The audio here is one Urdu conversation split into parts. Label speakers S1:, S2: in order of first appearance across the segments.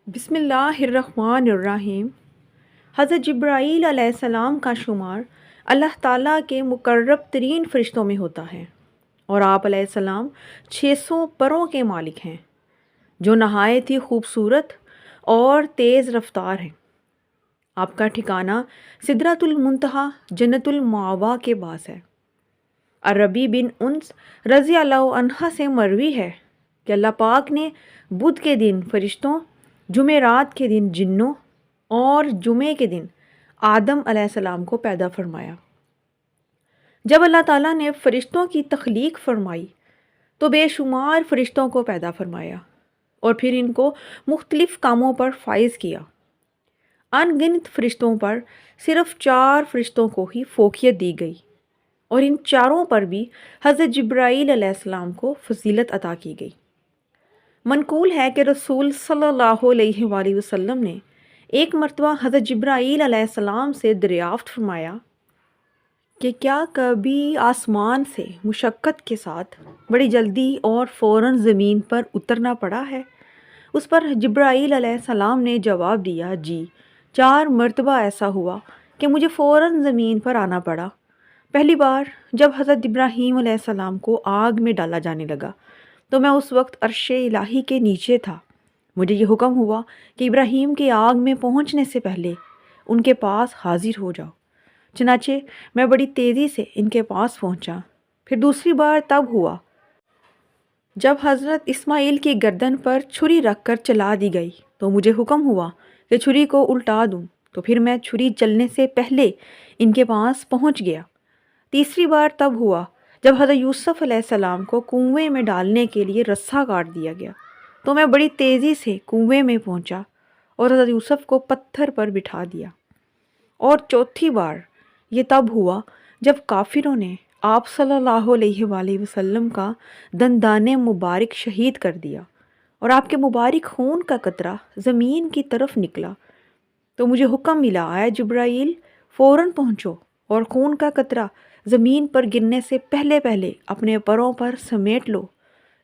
S1: بسم اللہ الرحمن الرحیم۔ حضرت جبرائیل علیہ السلام کا شمار اللہ تعالیٰ کے مقرب ترین فرشتوں میں ہوتا ہے، اور آپ علیہ السلام 600 پروں کے مالک ہیں جو نہایت ہی خوبصورت اور تیز رفتار ہیں۔ آپ کا ٹھکانہ سدرۃ المنتہا جنت المأویٰ کے پاس ہے۔ الربیع بن انس رضی اللہ عنہ سے مروی ہے کہ اللہ پاک نے بدھ کے دن فرشتوں، جمعرات کے دن جنوں اور جمعے کے دن آدم علیہ السلام کو پیدا فرمایا۔ جب اللہ تعالیٰ نے فرشتوں کی تخلیق فرمائی تو بے شمار فرشتوں کو پیدا فرمایا اور پھر ان کو مختلف کاموں پر فائز کیا۔ ان گنت فرشتوں پر صرف 4 فرشتوں کو ہی فوقیت دی گئی، اور ان چاروں پر بھی حضرت جبرائیل علیہ السلام کو فضیلت عطا کی گئی۔ منقول ہے کہ رسول صلی اللہ علیہ وآلہ وسلم نے ایک مرتبہ حضرت جبرائیل علیہ السلام سے دریافت فرمایا کہ کیا کبھی آسمان سے مشقت کے ساتھ بڑی جلدی اور فوراً زمین پر اترنا پڑا ہے؟ اس پر جبرائیل علیہ السلام نے جواب دیا، جی، 4 مرتبہ ایسا ہوا کہ مجھے فوراً زمین پر آنا پڑا۔ پہلی بار جب حضرت ابراہیم علیہ السلام کو آگ میں ڈالا جانے لگا تو میں اس وقت عرش الہی کے نیچے تھا۔ مجھے یہ حکم ہوا کہ ابراہیم کے آگ میں پہنچنے سے پہلے ان کے پاس حاضر ہو جاؤ۔ چنانچہ میں بڑی تیزی سے ان کے پاس پہنچا۔ پھر دوسری بار تب ہوا جب حضرت اسماعیل کی گردن پر چھری رکھ کر چلا دی گئی تو مجھے حکم ہوا کہ چھری کو الٹا دوں، تو پھر میں چھری چلنے سے پہلے ان کے پاس پہنچ گیا۔ تیسری بار تب ہوا جب حضرت یوسف علیہ السلام کو کنویں میں ڈالنے کے لیے رسا کاٹ دیا گیا تو میں بڑی تیزی سے کنویں میں پہنچا اور حضرت یوسف کو پتھر پر بٹھا دیا۔ اور چوتھی بار یہ تب ہوا جب کافروں نے آپ صلی اللہ علیہ وآلہ وسلم کا دندان مبارک شہید کر دیا اور آپ کے مبارک خون کا قطرہ زمین کی طرف نکلا، تو مجھے حکم ملا، اے جبرائیل، فوراً پہنچو اور خون کا قطرہ زمین پر گرنے سے پہلے اپنے پروں پر سمیٹ لو۔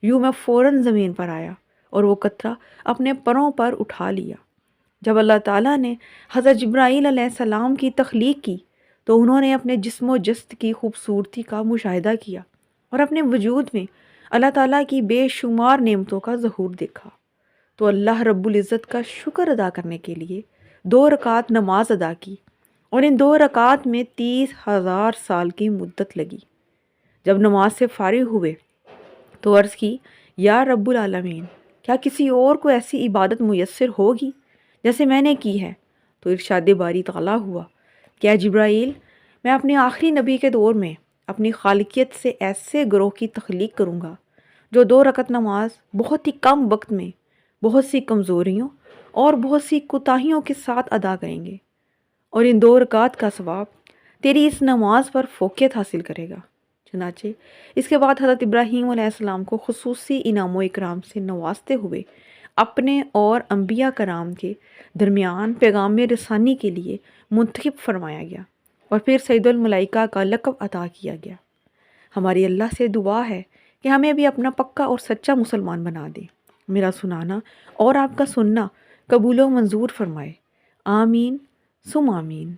S1: یوں میں فوراً زمین پر آیا اور وہ قطرہ اپنے پروں پر اٹھا لیا۔ جب اللہ تعالیٰ نے حضرت جبرائیل علیہ السلام کی تخلیق کی تو انہوں نے اپنے جسم و جسد کی خوبصورتی کا مشاہدہ کیا اور اپنے وجود میں اللہ تعالیٰ کی بے شمار نعمتوں کا ظہور دیکھا، تو اللہ رب العزت کا شکر ادا کرنے کے لیے 2 رکعت نماز ادا کی، اور ان 2 رکعت میں 30,000 سال کی مدت لگی۔ جب نماز سے فارغ ہوئے تو عرض کی، یا رب العالمین، کیا کسی اور کو ایسی عبادت میسر ہوگی جیسے میں نے کی ہے؟ تو ارشاد باری تعالیٰ ہوا کہ اے جبرائیل، میں اپنے آخری نبی کے دور میں اپنی خالقیت سے ایسے گروہ کی تخلیق کروں گا جو 2 رکعت نماز بہت ہی کم وقت میں بہت سی کمزوریوں اور بہت سی کوتاہیوں کے ساتھ ادا کریں گے، اور ان 2 رکعت کا ثواب تیری اس نماز پر فوقیت حاصل کرے گا۔ چنانچہ اس کے بعد حضرت ابراہیم علیہ السلام کو خصوصی انعام و اکرام سے نوازتے ہوئے اپنے اور انبیاء کرام کے درمیان پیغام رسانی کے لیے منتخب فرمایا گیا، اور پھر سید الملائکہ کا لقب عطا کیا گیا۔ ہماری اللہ سے دعا ہے کہ ہمیں بھی اپنا پکا اور سچا مسلمان بنا دے۔ میرا سنانا اور آپ کا سننا قبول و منظور فرمائے، آمین ثم آمین۔